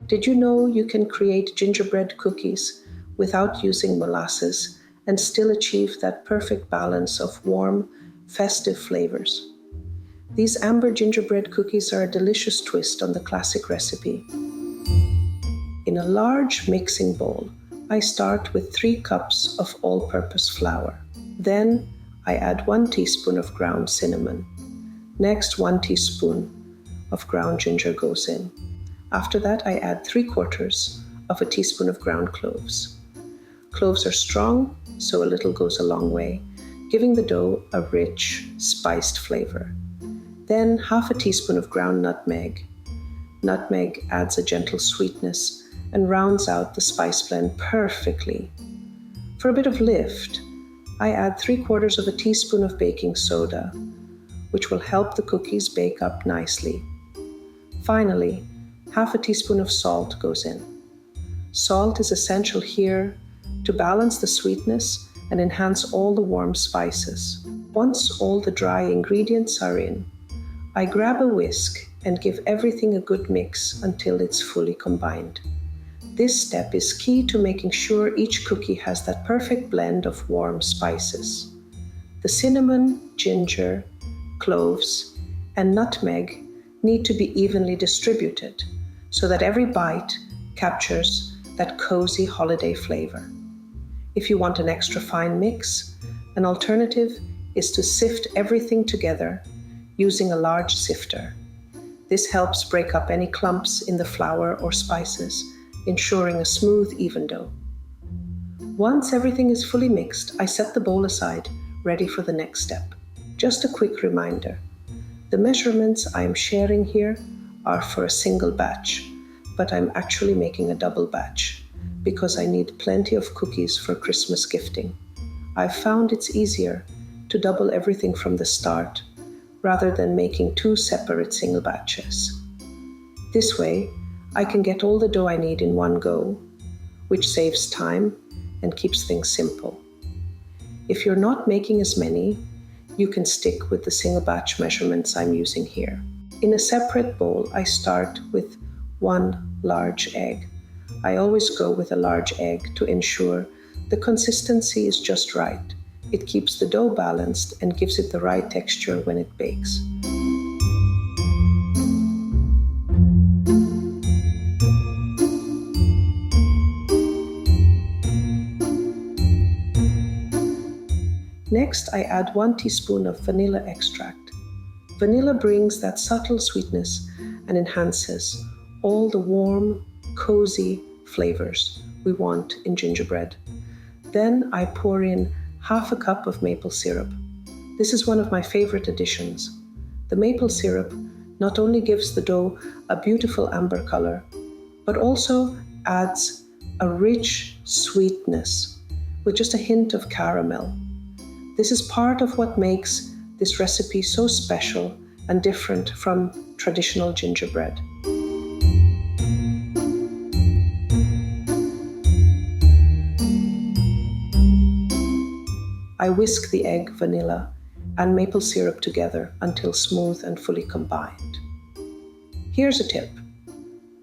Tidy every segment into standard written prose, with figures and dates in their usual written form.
Did you know you can create gingerbread cookies without using molasses and still achieve that perfect balance of warm, festive flavors? These Amber Gingerbread Cookies are a delicious twist on the classic recipe. In a large mixing bowl, I start with 3 cups of all-purpose flour. Then I add 1 teaspoon of ground cinnamon. Next, 1 teaspoon of ground ginger goes in. After that, I add 3/4 of a teaspoon of ground cloves. Cloves are strong, so a little goes a long way, giving the dough a rich, spiced flavor. Then 1/2 teaspoon of ground nutmeg. Nutmeg adds a gentle sweetness and rounds out the spice blend perfectly. For a bit of lift, I add 3/4 of a teaspoon of baking soda, which will help the cookies bake up nicely. Finally, 1/2 teaspoon of salt goes in. Salt is essential here to balance the sweetness and enhance all the warm spices. Once all the dry ingredients are in, I grab a whisk and give everything a good mix until it's fully combined. This step is key to making sure each cookie has that perfect blend of warm spices. The cinnamon, ginger, cloves, and nutmeg need to be evenly distributed so that every bite captures that cozy holiday flavor. If you want an extra fine mix, an alternative is to sift everything together using a large sifter. This helps break up any clumps in the flour or spices, ensuring a smooth, even dough. Once everything is fully mixed, I set the bowl aside, ready for the next step. Just a quick reminder, the measurements I am sharing here are for a single batch, but I'm actually making a double batch because I need plenty of cookies for Christmas gifting. I've found it's easier to double everything from the start rather than making 2 separate single batches. This way, I can get all the dough I need in one go, which saves time and keeps things simple. If you're not making as many, you can stick with the single batch measurements I'm using here. In a separate bowl, I start with 1 large egg. I always go with a large egg to ensure the consistency is just right. It keeps the dough balanced and gives it the right texture when it bakes. Next, I add 1 teaspoon of vanilla extract. Vanilla brings that subtle sweetness and enhances all the warm, cozy flavors we want in gingerbread. Then I pour in 1/2 cup of maple syrup. This is one of my favorite additions. The maple syrup not only gives the dough a beautiful amber color, but also adds a rich sweetness with just a hint of caramel. This is part of what makes this recipe so special and different from traditional gingerbread. I whisk the egg, vanilla, and maple syrup together until smooth and fully combined. Here's a tip.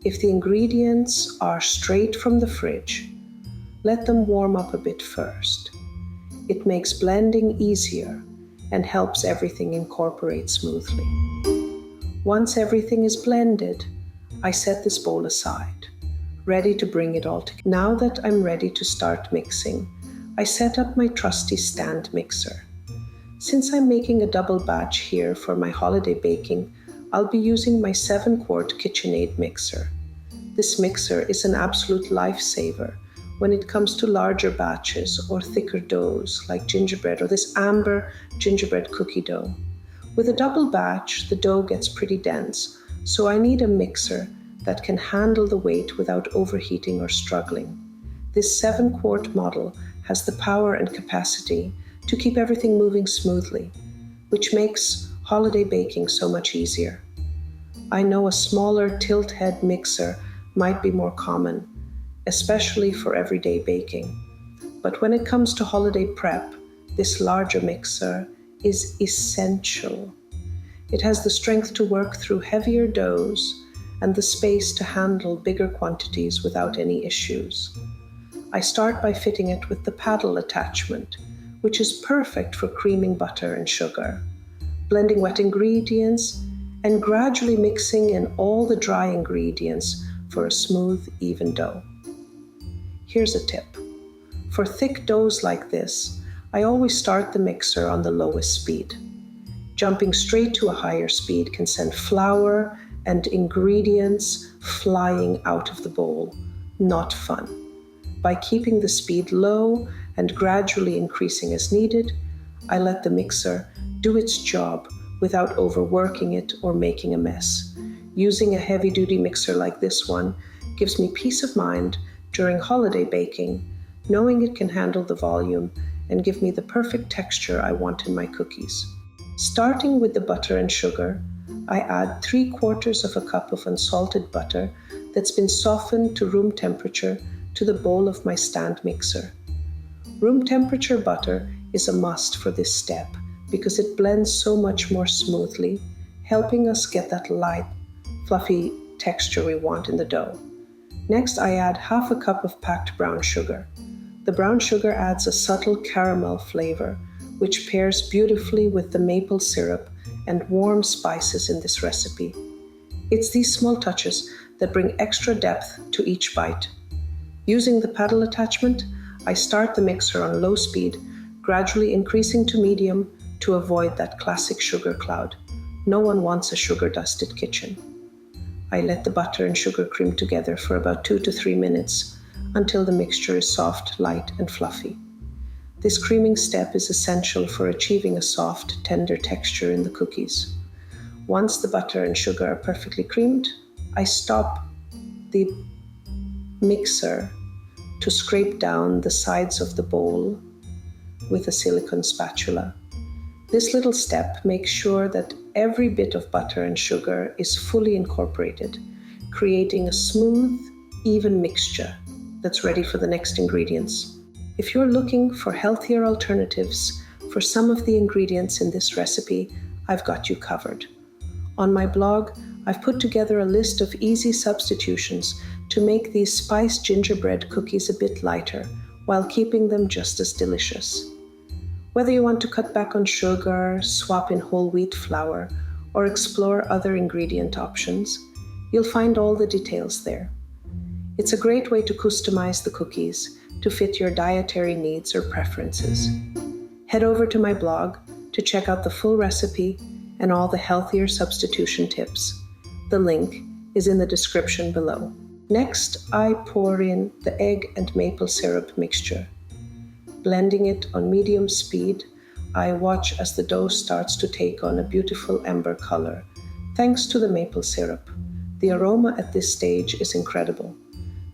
If the ingredients are straight from the fridge, let them warm up a bit first. It makes blending easier and helps everything incorporate smoothly. Once everything is blended, I set this bowl aside, ready to bring it all together. Now that I'm ready to start mixing, I set up my trusty stand mixer. Since I'm making a double batch here for my holiday baking, I'll be using my 7-quart KitchenAid mixer. This mixer is an absolute lifesaver when it comes to larger batches or thicker doughs like gingerbread or this Amber Gingerbread cookie dough. With a double batch, the dough gets pretty dense, so I need a mixer that can handle the weight without overheating or struggling. This 7-quart model has the power and capacity to keep everything moving smoothly, which makes holiday baking so much easier. I know a smaller tilt head mixer might be more common, especially for everyday baking. But when it comes to holiday prep, this larger mixer is essential. It has the strength to work through heavier doughs and the space to handle bigger quantities without any issues. I start by fitting it with the paddle attachment, which is perfect for creaming butter and sugar, blending wet ingredients, and gradually mixing in all the dry ingredients for a smooth, even dough. Here's a tip. For thick doughs like this, I always start the mixer on the lowest speed. Jumping straight to a higher speed can send flour and ingredients flying out of the bowl. Not fun. By keeping the speed low and gradually increasing as needed, I let the mixer do its job without overworking it or making a mess. Using a heavy-duty mixer like this one gives me peace of mind during holiday baking, knowing it can handle the volume and give me the perfect texture I want in my cookies. Starting with the butter and sugar, I add 3/4 cup of unsalted butter that's been softened to room temperature to the bowl of my stand mixer. Room temperature butter is a must for this step because it blends so much more smoothly, helping us get that light, fluffy texture we want in the dough. Next, I add 1/2 cup of packed brown sugar. The brown sugar adds a subtle caramel flavor, which pairs beautifully with the maple syrup and warm spices in this recipe. It's these small touches that bring extra depth to each bite. Using the paddle attachment, I start the mixer on low speed, gradually increasing to medium to avoid that classic sugar cloud. No one wants a sugar-dusted kitchen. I let the butter and sugar cream together for about 2 to 3 minutes until the mixture is soft, light, and fluffy. This creaming step is essential for achieving a soft, tender texture in the cookies. Once the butter and sugar are perfectly creamed, I stop the mixer to scrape down the sides of the bowl with a silicone spatula. This little step makes sure that every bit of butter and sugar is fully incorporated, creating a smooth, even mixture that's ready for the next ingredients. If you're looking for healthier alternatives for some of the ingredients in this recipe, I've got you covered. On my blog, I've put together a list of easy substitutions to make these spiced gingerbread cookies a bit lighter while keeping them just as delicious. Whether you want to cut back on sugar, swap in whole wheat flour, or explore other ingredient options, you'll find all the details there. It's a great way to customize the cookies to fit your dietary needs or preferences. Head over to my blog to check out the full recipe and all the healthier substitution tips. The link is in the description below. Next, I pour in the egg and maple syrup mixture. Blending it on medium speed, I watch as the dough starts to take on a beautiful amber color, thanks to the maple syrup. The aroma at this stage is incredible.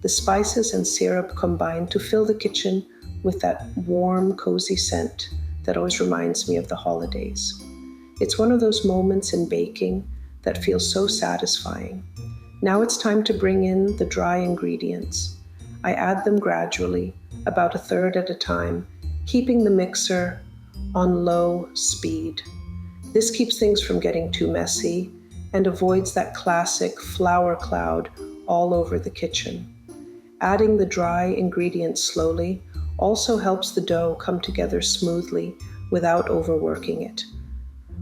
The spices and syrup combine to fill the kitchen with that warm, cozy scent that always reminds me of the holidays. It's one of those moments in baking that feels so satisfying. Now it's time to bring in the dry ingredients. I add them gradually, about 1/3 at a time, keeping the mixer on low speed. This keeps things from getting too messy and avoids that classic flour cloud all over the kitchen. Adding the dry ingredients slowly also helps the dough come together smoothly without overworking it,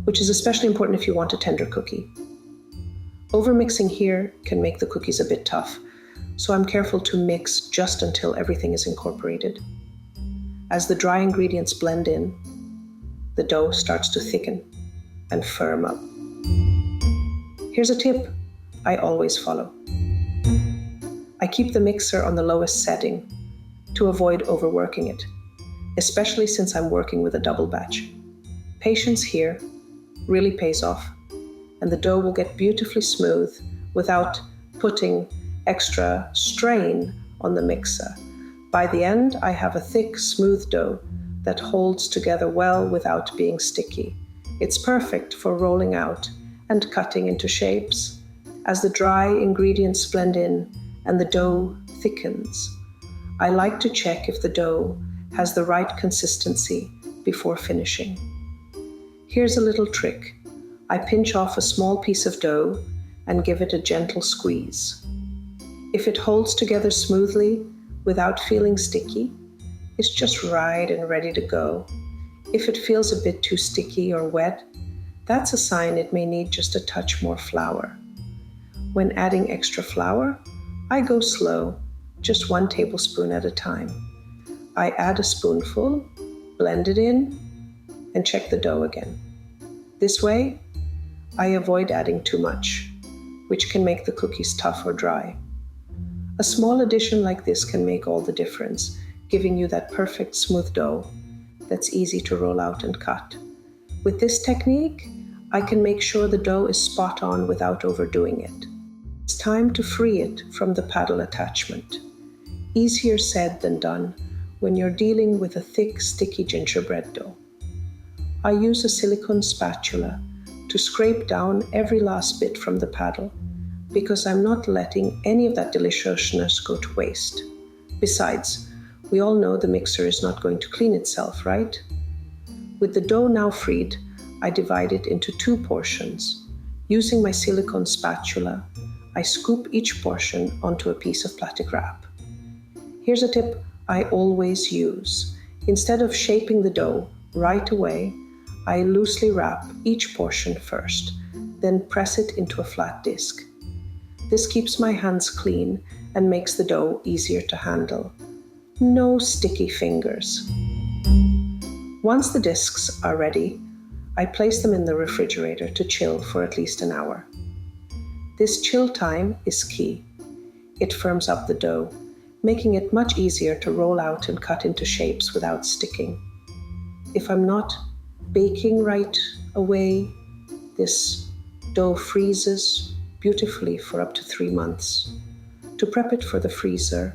which is especially important if you want a tender cookie. Overmixing here can make the cookies a bit tough, so I'm careful to mix just until everything is incorporated. As the dry ingredients blend in, the dough starts to thicken and firm up. Here's a tip I always follow. I keep the mixer on the lowest setting to avoid overworking it, especially since I'm working with a double batch. Patience here really pays off, and the dough will get beautifully smooth without putting extra strain on the mixer. By the end, I have a thick, smooth dough that holds together well without being sticky. It's perfect for rolling out and cutting into shapes. As the dry ingredients blend in and the dough thickens, I like to check if the dough has the right consistency before finishing. Here's a little trick. I pinch off a small piece of dough and give it a gentle squeeze. If it holds together smoothly without feeling sticky, it's just right and ready to go. If it feels a bit too sticky or wet, that's a sign it may need just a touch more flour. When adding extra flour, I go slow, just 1 tablespoon at a time. I add a spoonful, blend it in, and check the dough again. This way, I avoid adding too much, which can make the cookies tough or dry. A small addition like this can make all the difference, giving you that perfect smooth dough that's easy to roll out and cut. With this technique, I can make sure the dough is spot on without overdoing it. It's time to free it from the paddle attachment. Easier said than done when you're dealing with a thick, sticky gingerbread dough. I use a silicone spatula to scrape down every last bit from the paddle because I'm not letting any of that deliciousness go to waste. Besides, we all know the mixer is not going to clean itself, right? With the dough now freed, I divide it into 2 portions. Using my silicone spatula, I scoop each portion onto a piece of plastic wrap. Here's a tip I always use. Instead of shaping the dough right away, I loosely wrap each portion first, then press it into a flat disc. This keeps my hands clean and makes the dough easier to handle. No sticky fingers. Once the discs are ready, I place them in the refrigerator to chill for at least an hour. This chill time is key. It firms up the dough, making it much easier to roll out and cut into shapes without sticking. If I'm not baking right away, this dough freezes beautifully for up to 3 months. To prep it for the freezer,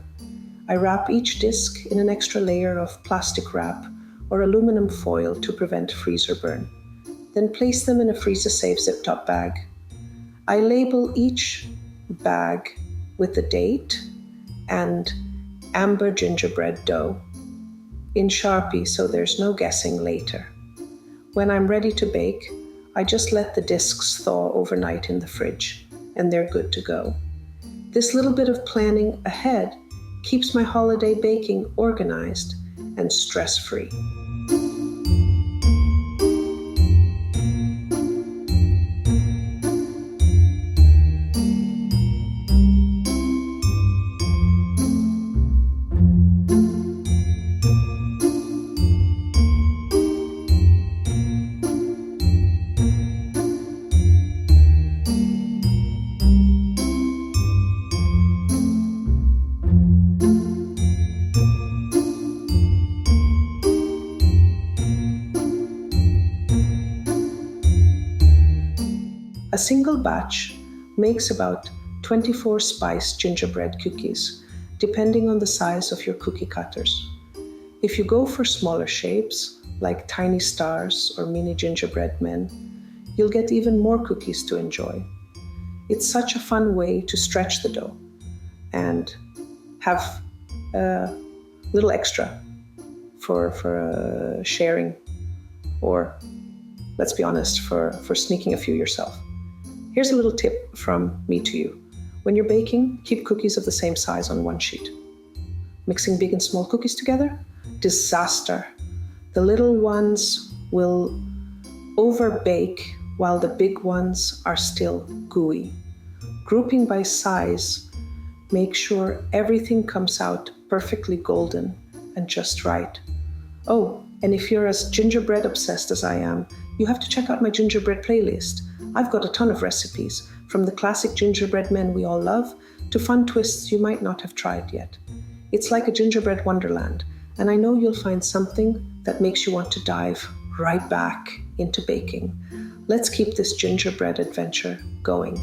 I wrap each disc in an extra layer of plastic wrap or aluminum foil to prevent freezer burn. Then place them in a freezer-safe zip-top bag. I label each bag with the date and Amber Gingerbread dough in Sharpie so there's no guessing later. When I'm ready to bake, I just let the discs thaw overnight in the fridge, and they're good to go. This little bit of planning ahead keeps my holiday baking organized and stress-free. A single batch makes about 24 spiced gingerbread cookies, depending on the size of your cookie cutters. If you go for smaller shapes, like tiny stars or mini gingerbread men, you'll get even more cookies to enjoy. It's such a fun way to stretch the dough and have a little extra for sharing, or let's be honest, for sneaking a few yourself. Here's a little tip from me to you. When you're baking, keep cookies of the same size on one sheet. Mixing big and small cookies together? Disaster. The little ones will overbake while the big ones are still gooey. Grouping by size, make sure everything comes out perfectly golden and just right. Oh, and if you're as gingerbread obsessed as I am, you have to check out my gingerbread playlist. I've got a ton of recipes, from the classic gingerbread men we all love to fun twists you might not have tried yet. It's like a gingerbread wonderland, and I know you'll find something that makes you want to dive right back into baking. Let's keep this gingerbread adventure going.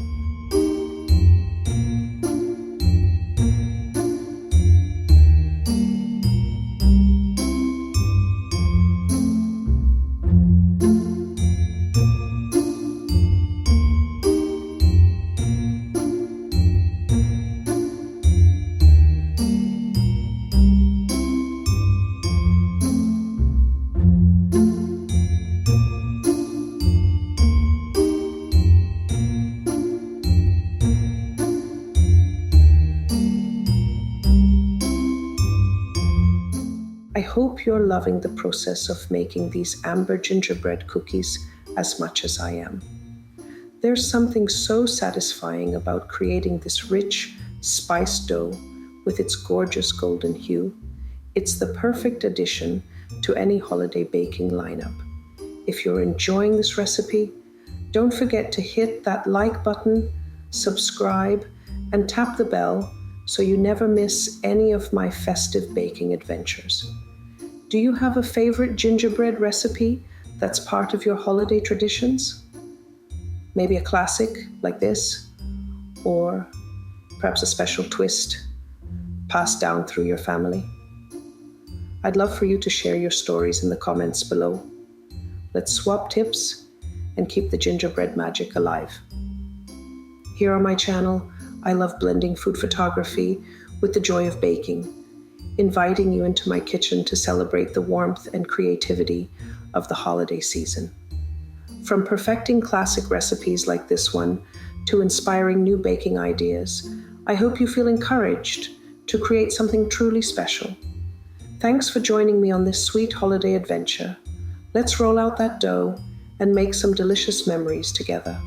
hope you're loving the process of making these Amber Gingerbread Cookies as much as I am. There's something so satisfying about creating this rich, spiced dough with its gorgeous golden hue. It's the perfect addition to any holiday baking lineup. If you're enjoying this recipe, don't forget to hit that like button, subscribe, and tap the bell so you never miss any of my festive baking adventures. Do you have a favorite gingerbread recipe that's part of your holiday traditions? Maybe a classic like this, or perhaps a special twist passed down through your family. I'd love for you to share your stories in the comments below. Let's swap tips and keep the gingerbread magic alive. Here on my channel, I love blending food photography with the joy of baking, inviting you into my kitchen to celebrate the warmth and creativity of the holiday season. From perfecting classic recipes like this one to inspiring new baking ideas, I hope you feel encouraged to create something truly special. Thanks for joining me on this sweet holiday adventure. Let's roll out that dough and make some delicious memories together.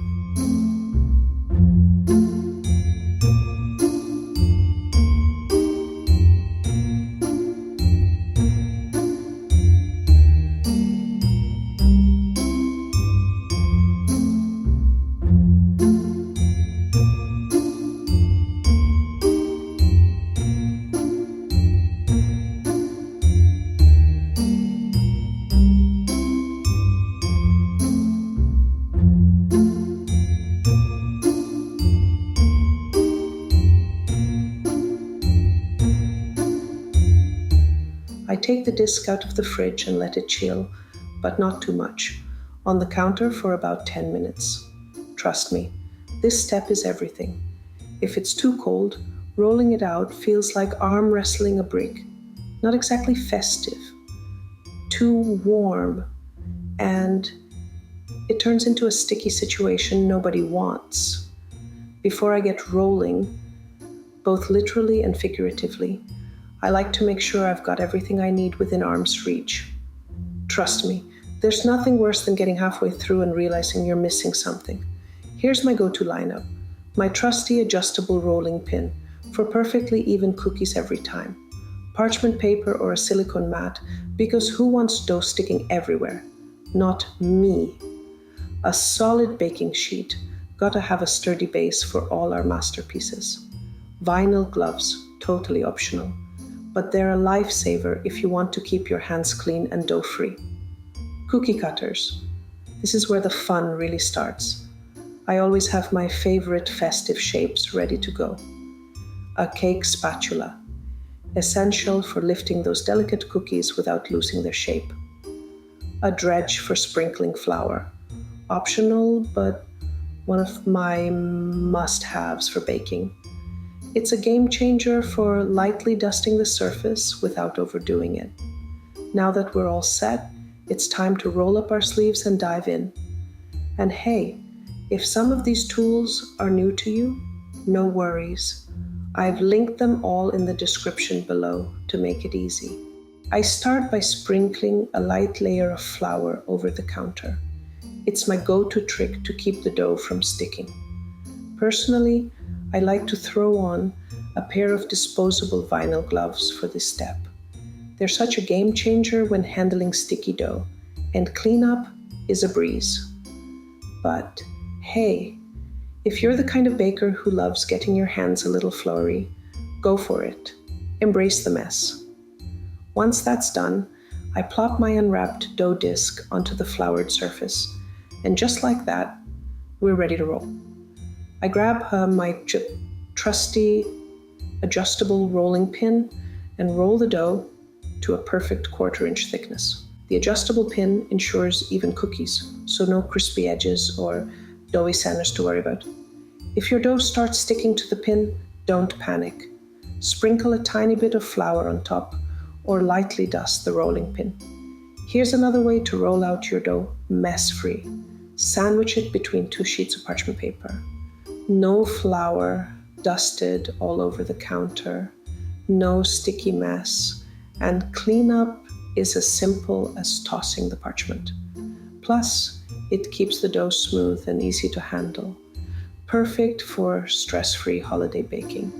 I take the disc out of the fridge and let it chill, but not too much, on the counter for about 10 minutes. Trust me, this step is everything. If it's too cold, rolling it out feels like arm wrestling a brick. Not exactly festive, too warm, and it turns into a sticky situation nobody wants. Before I get rolling, both literally and figuratively, I like to make sure I've got everything I need within arm's reach. Trust me, there's nothing worse than getting halfway through and realizing you're missing something. Here's my go-to lineup: my trusty adjustable rolling pin for perfectly even cookies every time, parchment paper or a silicone mat, because who wants dough sticking everywhere? Not me. A solid baking sheet, gotta have a sturdy base for all our masterpieces. Vinyl gloves, totally optional, but they're a lifesaver if you want to keep your hands clean and dough-free. Cookie cutters. This is where the fun really starts. I always have my favorite festive shapes ready to go. A cake spatula, essential for lifting those delicate cookies without losing their shape. A dredge for sprinkling flour, optional but one of my must-haves for baking. It's a game changer for lightly dusting the surface without overdoing it. Now that we're all set, it's time to roll up our sleeves and dive in. And hey, if some of these tools are new to you, no worries. I've linked them all in the description below to make it easy. I start by sprinkling a light layer of flour over the counter. It's my go-to trick to keep the dough from sticking. Personally, I like to throw on a pair of disposable vinyl gloves for this step. They're such a game changer when handling sticky dough, and cleanup is a breeze. But hey, if you're the kind of baker who loves getting your hands a little flowery, go for it. Embrace the mess. Once that's done, I plop my unwrapped dough disc onto the floured surface, and just like that, we're ready to roll. I grab my trusty adjustable rolling pin and roll the dough to a perfect 1/4 inch thickness. The adjustable pin ensures even cookies, so no crispy edges or doughy centers to worry about. If your dough starts sticking to the pin, don't panic. Sprinkle a tiny bit of flour on top or lightly dust the rolling pin. Here's another way to roll out your dough mess-free. Sandwich it between 2 sheets of parchment paper. No flour dusted all over the counter, no sticky mess, and clean up is as simple as tossing the parchment. Plus, it keeps the dough smooth and easy to handle, perfect for stress-free holiday baking.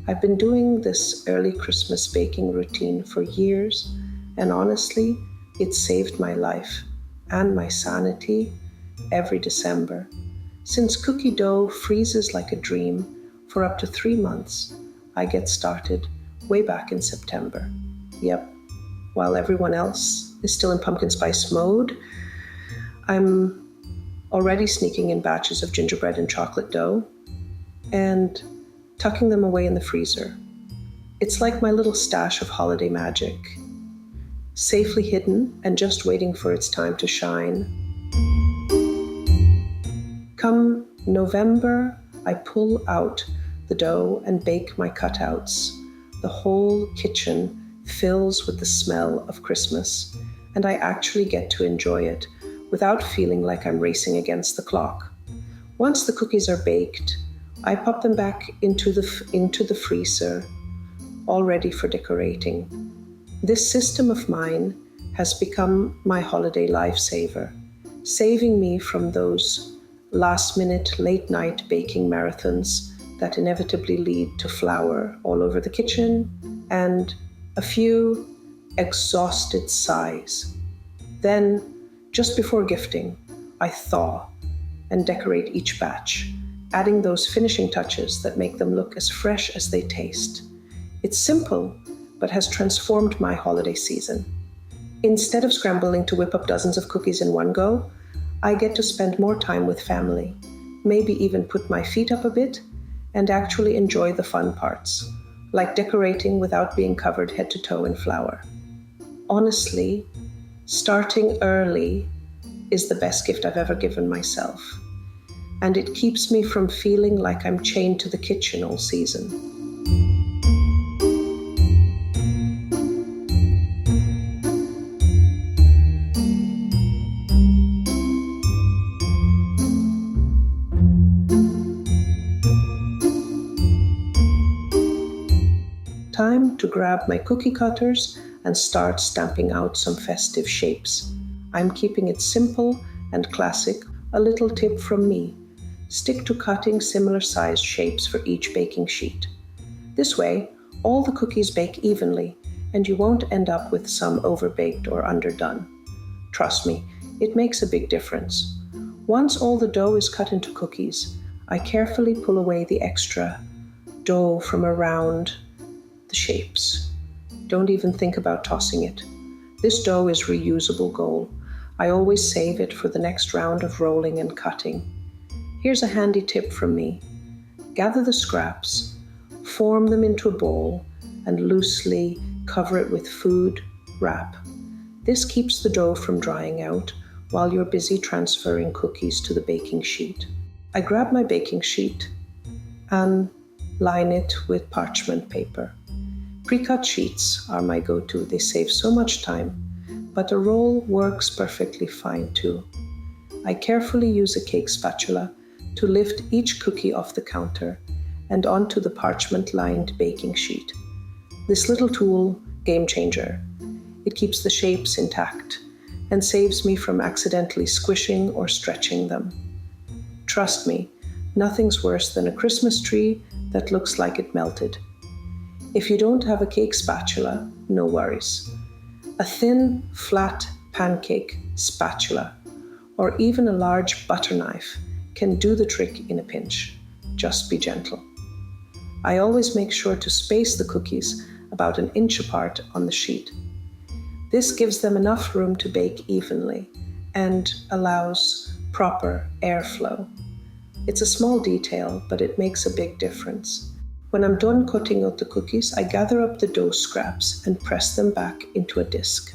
I've been doing this early Christmas baking routine for years, and honestly, it saved my life and my sanity every December. Since cookie dough freezes like a dream for up to 3 months, I get started way back in September. Yep, while everyone else is still in pumpkin spice mode, I'm already sneaking in batches of gingerbread and chocolate dough and tucking them away in the freezer. It's like my little stash of holiday magic, safely hidden and just waiting for its time to shine. Come November, I pull out the dough and bake my cutouts. The whole kitchen fills with the smell of Christmas, and I actually get to enjoy it without feeling like I'm racing against the clock. Once the cookies are baked, I pop them back into the freezer, all ready for decorating. This system of mine has become my holiday lifesaver, saving me from those last-minute, late-night baking marathons that inevitably lead to flour all over the kitchen and a few exhausted sighs. Then, just before gifting, I thaw and decorate each batch, adding those finishing touches that make them look as fresh as they taste. It's simple, but has transformed my holiday season. Instead of scrambling to whip up dozens of cookies in one go, I get to spend more time with family, maybe even put my feet up a bit, and actually enjoy the fun parts, like decorating without being covered head to toe in flour. Honestly, starting early is the best gift I've ever given myself, and it keeps me from feeling like I'm chained to the kitchen all season. Time to grab my cookie cutters and start stamping out some festive shapes. I'm keeping it simple and classic. A little tip from me: stick to cutting similar sized shapes for each baking sheet. This way, all the cookies bake evenly, and you won't end up with some overbaked or underdone. Trust me, it makes a big difference. Once all the dough is cut into cookies, I carefully pull away the extra dough from around the shapes. Don't even think about tossing it. This dough is reusable gold. I always save it for the next round of rolling and cutting. Here's a handy tip from me. Gather the scraps, form them into a ball, and loosely cover it with food wrap. This keeps the dough from drying out while you're busy transferring cookies to the baking sheet. I grab my baking sheet and line it with parchment paper. Pre-cut sheets are my go-to. They save so much time, but a roll works perfectly fine too. I carefully use a cake spatula to lift each cookie off the counter and onto the parchment-lined baking sheet. This little tool, game changer. It keeps the shapes intact and saves me from accidentally squishing or stretching them. Trust me, nothing's worse than a Christmas tree that looks like it melted. If you don't have a cake spatula, no worries. A thin, flat pancake spatula or even a large butter knife can do the trick in a pinch. Just be gentle. I always make sure to space the cookies about 1 inch apart on the sheet. This gives them enough room to bake evenly and allows proper airflow. It's a small detail, but it makes a big difference. When I'm done cutting out the cookies, I gather up the dough scraps and press them back into a disc.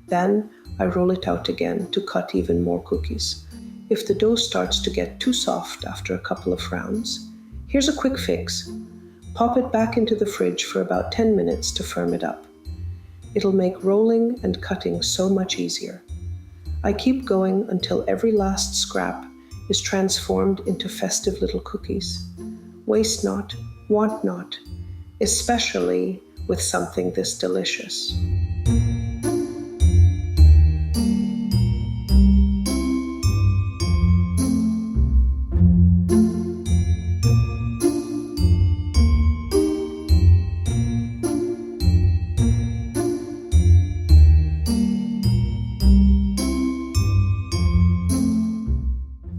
Then I roll it out again to cut even more cookies. If the dough starts to get too soft after a couple of rounds, here's a quick fix. Pop it back into the fridge for about 10 minutes to firm it up. It'll make rolling and cutting so much easier. I keep going until every last scrap is transformed into festive little cookies. Waste not, want not, especially with something this delicious.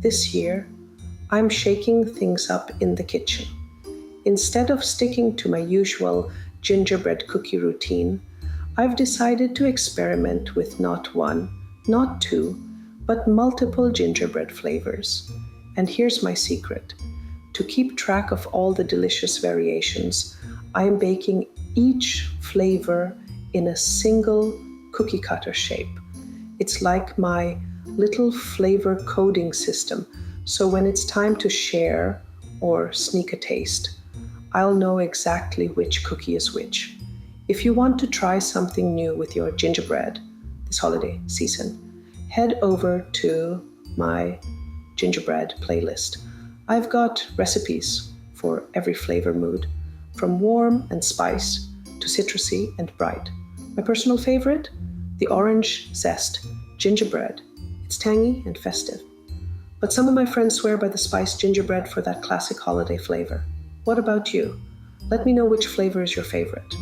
This year, I'm shaking things up in the kitchen. Instead of sticking to my usual gingerbread cookie routine, I've decided to experiment with not one, not two, but multiple gingerbread flavors. And here's my secret. To keep track of all the delicious variations, I'm baking each flavor in a single cookie cutter shape. It's like my little flavor coding system, so when it's time to share or sneak a taste, I'll know exactly which cookie is which. If you want to try something new with your gingerbread this holiday season, head over to my gingerbread playlist. I've got recipes for every flavor mood, from warm and spiced to citrusy and bright. My personal favorite, the orange zest gingerbread. It's tangy and festive. But some of my friends swear by the spiced gingerbread for that classic holiday flavor. What about you? Let me know which flavor is your favorite.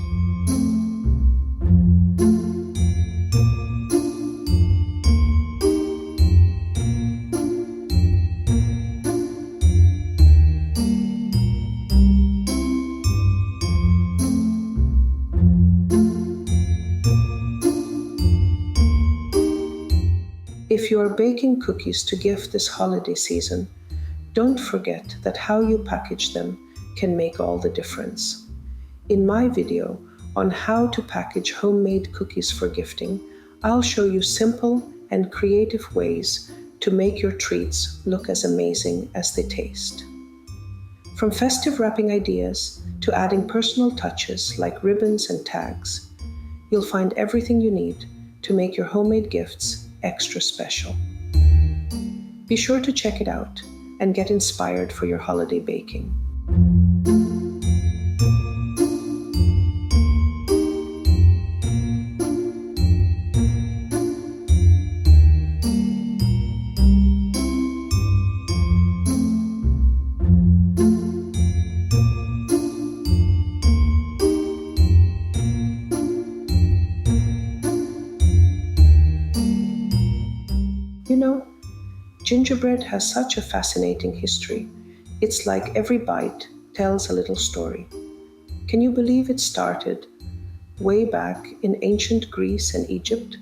If you are baking cookies to gift this holiday season, don't forget that how you package them can make all the difference. In my video on how to package homemade cookies for gifting, I'll show you simple and creative ways to make your treats look as amazing as they taste. From festive wrapping ideas to adding personal touches like ribbons and tags, you'll find everything you need to make your homemade gifts extra special. Be sure to check it out and get inspired for your holiday baking. You know, gingerbread has such a fascinating history. It's like every bite tells a little story. Can you believe it started way back in ancient Greece and Egypt?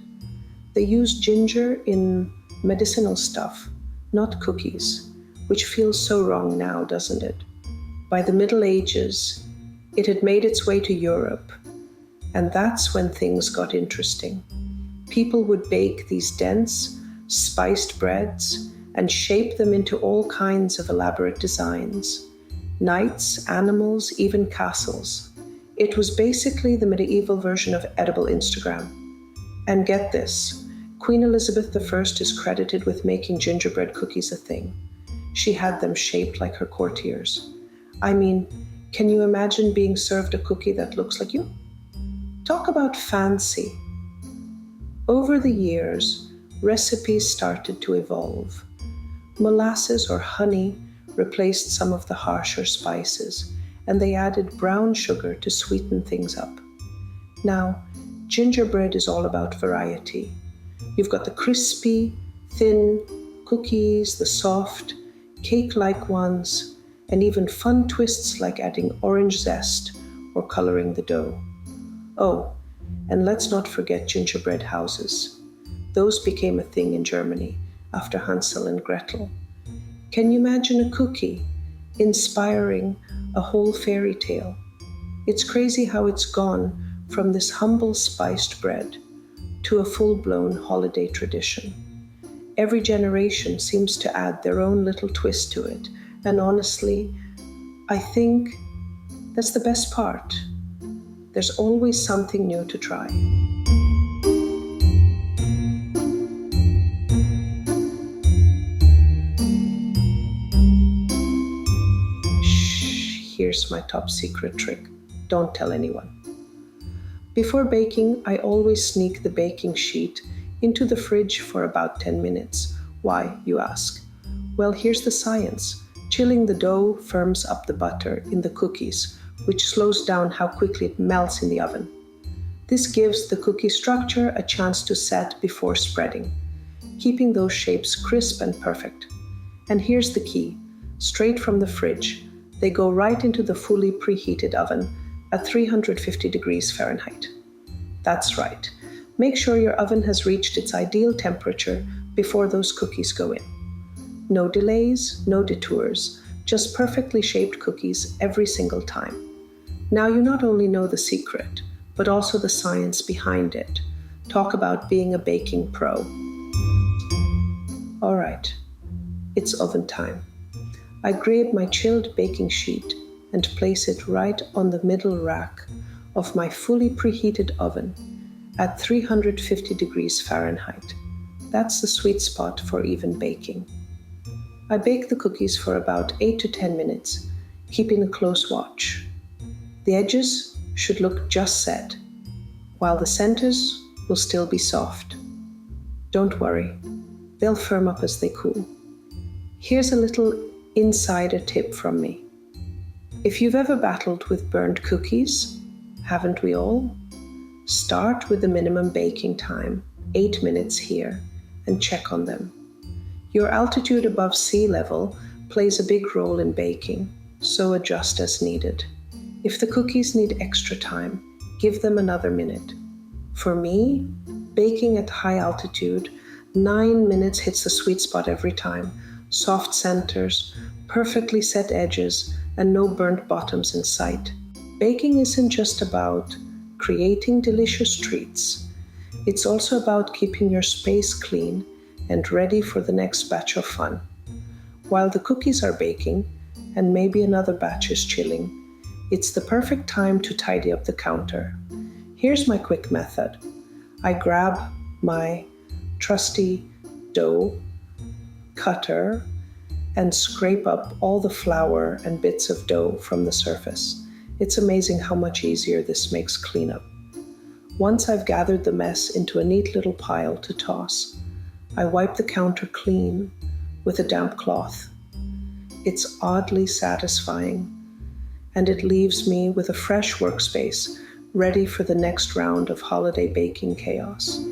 They used ginger in medicinal stuff, not cookies, which feels so wrong now, doesn't it? By the Middle Ages, it had made its way to Europe, and that's when things got interesting. People would bake these dense, spiced breads and shape them into all kinds of elaborate designs. Knights, animals, even castles. It was basically the medieval version of edible Instagram. And get this, Queen Elizabeth I is credited with making gingerbread cookies a thing. She had them shaped like her courtiers. I mean, can you imagine being served a cookie that looks like you? Talk about fancy. Over the years, recipes started to evolve. Molasses or honey replaced some of the harsher spices, and they added brown sugar to sweeten things up. Now, gingerbread is all about variety. You've got the crispy, thin cookies, the soft, cake-like ones, and even fun twists like adding orange zest or coloring the dough. Oh, and let's not forget gingerbread houses. Those became a thing in Germany after Hansel and Gretel. Can you imagine a cookie inspiring a whole fairy tale? It's crazy how it's gone from this humble spiced bread to a full-blown holiday tradition. Every generation seems to add their own little twist to it, and honestly, I think that's the best part. There's always something new to try. here's my top secret trick. Don't tell anyone. Before baking, I always sneak the baking sheet into the fridge for about 10 minutes. Why, you ask? Well, here's the science. Chilling the dough firms up the butter in the cookies, which slows down how quickly it melts in the oven. This gives the cookie structure a chance to set before spreading, keeping those shapes crisp and perfect. And here's the key. Straight from the fridge, they go right into the fully preheated oven at 350 degrees Fahrenheit. That's right. Make sure your oven has reached its ideal temperature before those cookies go in. No delays, no detours, just perfectly shaped cookies every single time. Now you not only know the secret, but also the science behind it. Talk about being a baking pro. All right, it's oven time. I grab my chilled baking sheet and place it right on the middle rack of my fully preheated oven at 350 degrees Fahrenheit. That's the sweet spot for even baking. I bake the cookies for about 8 to 10 minutes, keeping a close watch. The edges should look just set, while the centers will still be soft. Don't worry, they'll firm up as they cool. Here's a little insider tip from me. If you've ever battled with burnt cookies, haven't we all? Start with the minimum baking time, 8 minutes here, and check on them. Your altitude above sea level plays a big role in baking, so adjust as needed. If the cookies need extra time, give them another minute. For me, baking at high altitude, 9 minutes hits the sweet spot every time. Soft centers, perfectly set edges, and no burnt bottoms in sight. Baking isn't just about creating delicious treats. It's also about keeping your space clean and ready for the next batch of fun. While the cookies are baking, and maybe another batch is chilling, it's the perfect time to tidy up the counter. Here's my quick method. I grab my trusty dough cutter and scrape up all the flour and bits of dough from the surface. It's amazing how much easier this makes cleanup. Once I've gathered the mess into a neat little pile to toss, I wipe the counter clean with a damp cloth. It's oddly satisfying, and it leaves me with a fresh workspace ready for the next round of holiday baking chaos.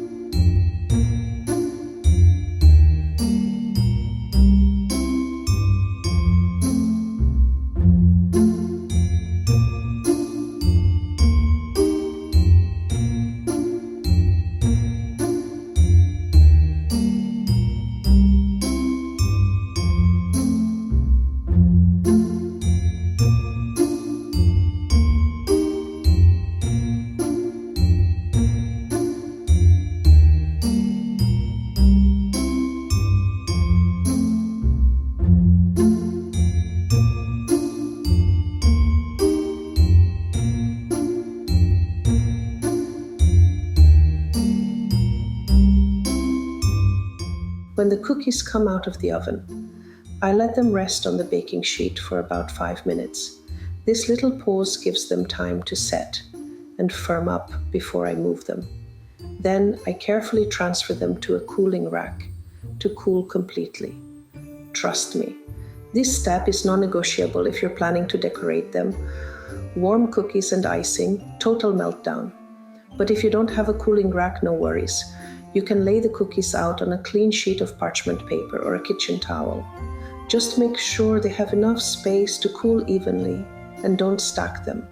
When the cookies come out of the oven, I let them rest on the baking sheet for about 5 minutes. This little pause gives them time to set and firm up before I move them. Then I carefully transfer them to a cooling rack to cool completely. Trust me, this step is non-negotiable if you're planning to decorate them. Warm cookies and icing, total meltdown. But if you don't have a cooling rack, no worries. You can lay the cookies out on a clean sheet of parchment paper or a kitchen towel. Just make sure they have enough space to cool evenly and don't stack them,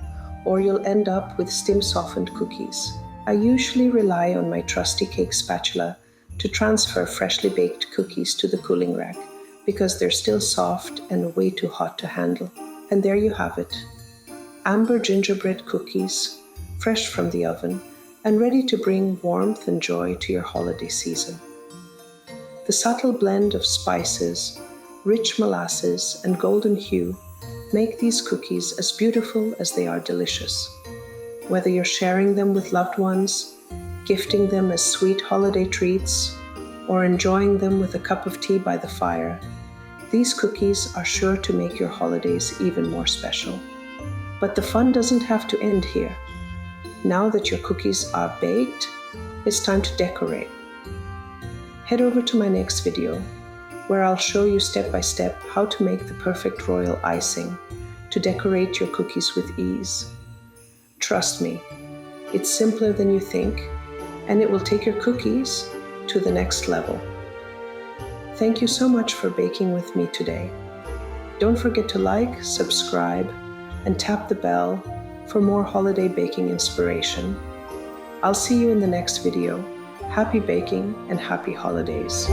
or you'll end up with steam-softened cookies. I usually rely on my trusty cake spatula to transfer freshly baked cookies to the cooling rack because they're still soft and way too hot to handle. And there you have it. Amber gingerbread cookies, fresh from the oven, and ready to bring warmth and joy to your holiday season. The subtle blend of spices, rich molasses, and golden hue make these cookies as beautiful as they are delicious. Whether you're sharing them with loved ones, gifting them as sweet holiday treats, or enjoying them with a cup of tea by the fire, these cookies are sure to make your holidays even more special. But the fun doesn't have to end here. Now that your cookies are baked, it's time to decorate. Head over to my next video, where I'll show you step by step how to make the perfect royal icing to decorate your cookies with ease. Trust me, it's simpler than you think, and it will take your cookies to the next level. Thank you so much for baking with me today. Don't forget to like, subscribe, and tap the bell for more holiday baking inspiration. I'll see you in the next video. Happy baking and happy holidays.